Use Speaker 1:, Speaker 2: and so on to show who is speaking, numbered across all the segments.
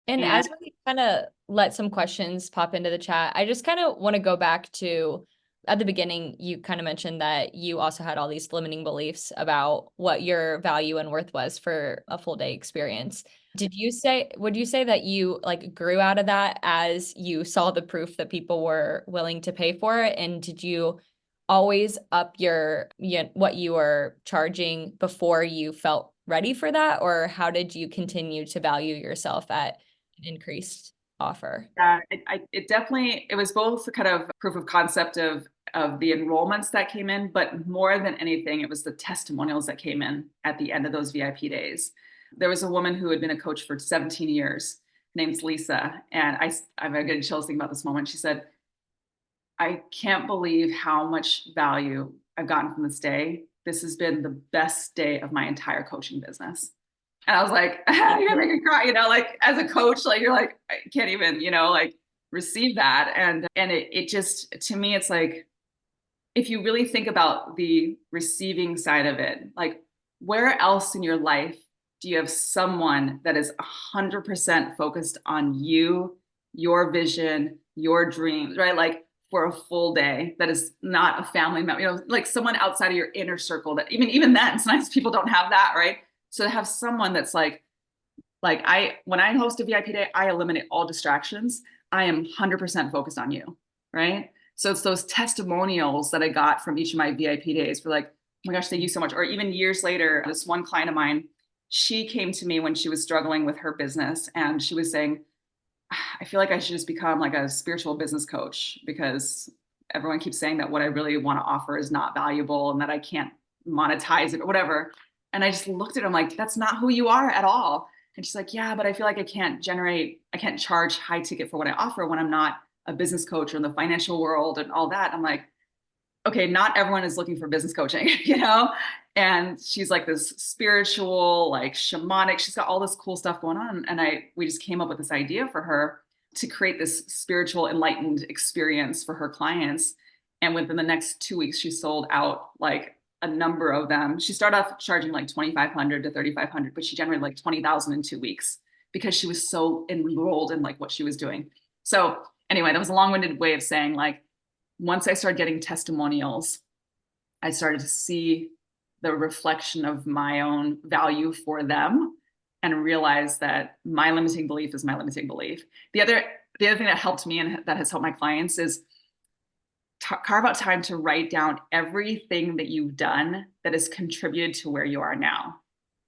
Speaker 1: And
Speaker 2: And
Speaker 1: as we kind of let some questions pop into the chat, I just kind of want to go back to at the beginning, you kind of mentioned that you also had all these limiting beliefs about what your value and worth was for a full day experience. Would you say that you like grew out of that as you saw the proof that people were willing to pay for it? And did you always up what you were charging before you felt ready for that? Or how did you continue to value yourself at increased offer?
Speaker 2: yeah, it definitely, it was both kind of proof of concept of the enrollments that came in, but more than anything, it was the testimonials that came in at the end of those VIP days. There was a woman who had been a coach for 17 years. Her name's Lisa. And I'm getting chills thinking about this moment. She said, I can't believe how much value I've gotten from this day. This has been the best day of my entire coaching business. And I was like, you're gonna make me cry, like as a coach, like you're like, I can't even, like receive that. And it just, to me, it's like, if you really think about the receiving side of it, like where else in your life do you have someone that is 100% focused on you, your vision, your dreams, right? Like for a full day, that is not a family member, like someone outside of your inner circle, that even then, sometimes people don't have that, right? So to have someone that's like when I host a VIP day, I eliminate all distractions. I am 100% focused on you, right? So it's those testimonials that I got from each of my VIP days for like, oh my gosh, thank you so much. Or even years later, this one client of mine, she came to me when she was struggling with her business and she was saying, I feel like I should just become like a spiritual business coach because everyone keeps saying that what I really want to offer is not valuable and that I can't monetize it or whatever. And I just looked at her, I'm like, that's not who you are at all. And she's like, yeah, but I feel like I can't charge high ticket for what I offer when I'm not a business coach or in the financial world and all that. I'm like, okay, not everyone is looking for business coaching, And she's like this spiritual, like shamanic. She's got all this cool stuff going on. And we just came up with this idea for her to create this spiritual enlightened experience for her clients. And within the next 2 weeks, she sold out like a number of them. She started off charging like 2,500 to 3,500, but she generated like 20,000 in 2 weeks because she was so enrolled in like what she was doing. So anyway, that was a long-winded way of saying like, once I started getting testimonials, I started to see the reflection of my own value for them and realize that my limiting belief is my limiting belief. The other thing that helped me and that has helped my clients is carve out time to write down everything that you've done that has contributed to where you are now,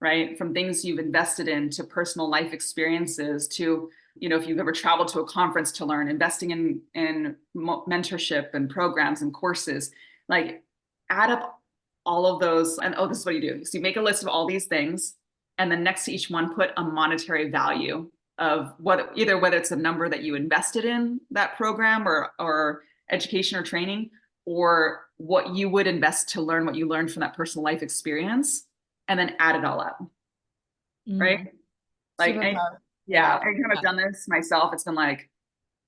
Speaker 2: right? From things you've invested in to personal life experiences to, if you've ever traveled to a conference to learn, investing in mentorship and programs and courses, like add up all of those. And oh, this is what you do. So you make a list of all these things, and then next to each one, put a monetary value of whether it's a number that you invested in that program or education or training, or what you would invest to learn what you learned from that personal life experience, and then add it all up, right?
Speaker 1: Mm,
Speaker 2: Like,
Speaker 1: super powerful.
Speaker 2: yeah,
Speaker 1: Yeah.
Speaker 2: every time I've done this myself, it's been like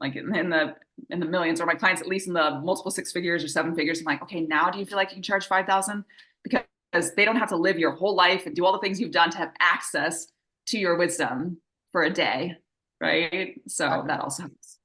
Speaker 2: in the millions, or my clients at least in the multiple six figures or seven figures. I'm like, okay, now do you feel like you can charge 5,000? Because they don't have to live your whole life and do all the things you've done to have access to your wisdom for a day, right? So that also helps.